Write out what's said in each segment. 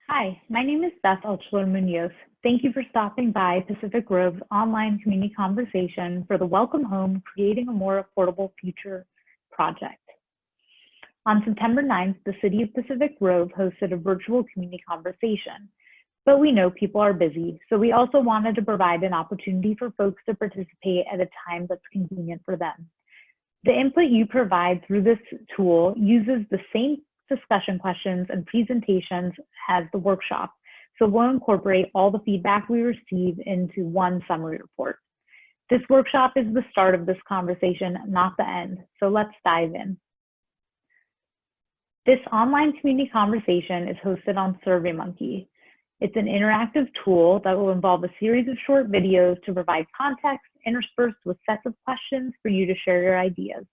Hi, my name is Beth Alchler Munoz. Thank you for stopping by Pacific Grove's online community conversation for the Welcome Home Creating a More Affordable Future project. On September 9th, the City of Pacific Grove hosted a virtual community conversation, but we know people are busy, so we also wanted to provide an opportunity for folks to participate at a time that's convenient for them. The input you provide through this tool uses the same discussion questions and presentations as the workshop, so we'll incorporate all the feedback we receive into one summary report. This workshop is the start of this conversation, not the end, so let's dive in. This online community conversation is hosted on SurveyMonkey. It's an interactive tool that will involve a series of short videos to provide context interspersed with sets of questions for you to share your ideas.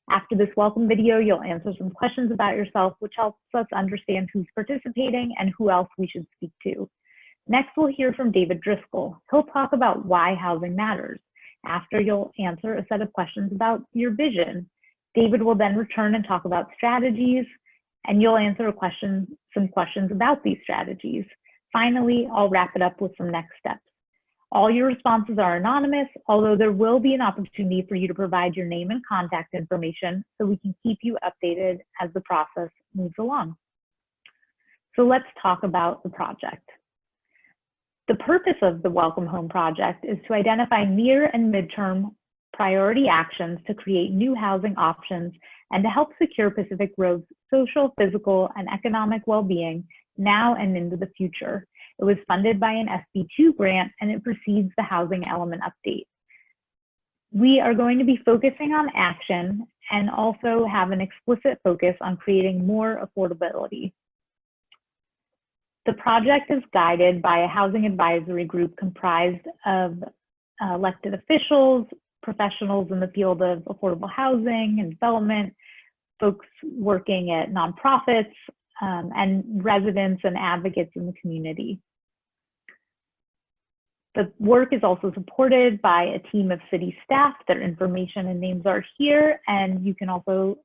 After this welcome video, you'll answer some questions about yourself, which helps us understand who's participating and who else we should speak to. Next, we'll hear from David Driscoll. He'll talk about why housing matters. After, you'll answer a set of questions about your vision. David will then return and talk about strategies, and you'll answer some questions about these strategies. Finally, I'll wrap it up with some next steps. All your responses are anonymous, although there will be an opportunity for you to provide your name and contact information so we can keep you updated as the process moves along. So let's talk about the project. The purpose of the Welcome Home project is to identify near and midterm priority actions to create new housing options and to help secure Pacific Grove's social, physical, and economic well-being now and into the future. It was funded by an SB2 grant, and it precedes the housing element update. We are going to be focusing on action and also have an explicit focus on creating more affordability. The project is guided by a housing advisory group comprised of elected officials, professionals in the field of affordable housing and development, folks working at nonprofits, and residents and advocates in the community. The work is also supported by a team of city staff. Their information and names are here, and you can also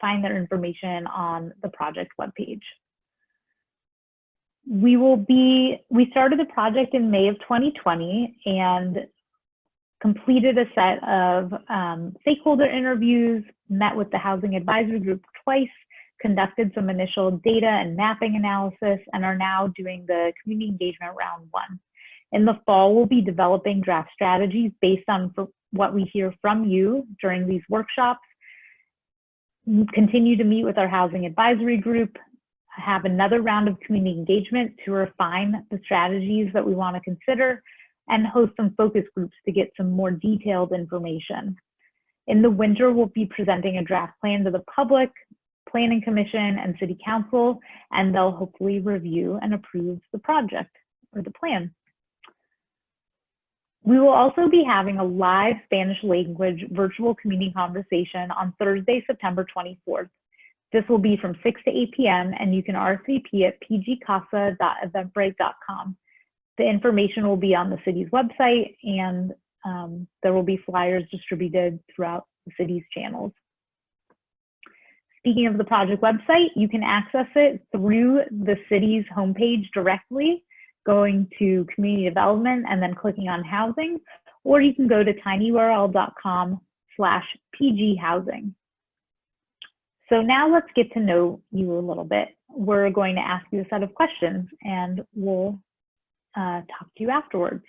find their information on the project webpage. We started the project in May of 2020 and completed a set of stakeholder interviews, met with the housing advisory group twice, conducted some initial data and mapping analysis, and are now doing the community engagement round 1. In the fall, we'll be developing draft strategies based on what we hear from you during these workshops. Continue to meet with our housing advisory group, have another round of community engagement to refine the strategies that we want to consider, and host some focus groups to get some more detailed information. In the winter, we'll be presenting a draft plan to the public, Planning Commission, and City Council, and they'll hopefully review and approve the project or the plan. We will also be having a live Spanish language virtual community conversation on Thursday, September 24th. This will be from 6 to 8 p.m. and you can RSVP at pgcasa.eventbrite.com. The information will be on the city's website, and there will be flyers distributed throughout the city's channels. Speaking of the project website, you can access it through the city's homepage directly, going to community development and then clicking on housing, or you can go to tinyurl.com/pghousing. So now let's get to know you a little bit. We're going to ask you a set of questions and we'll talk to you afterwards.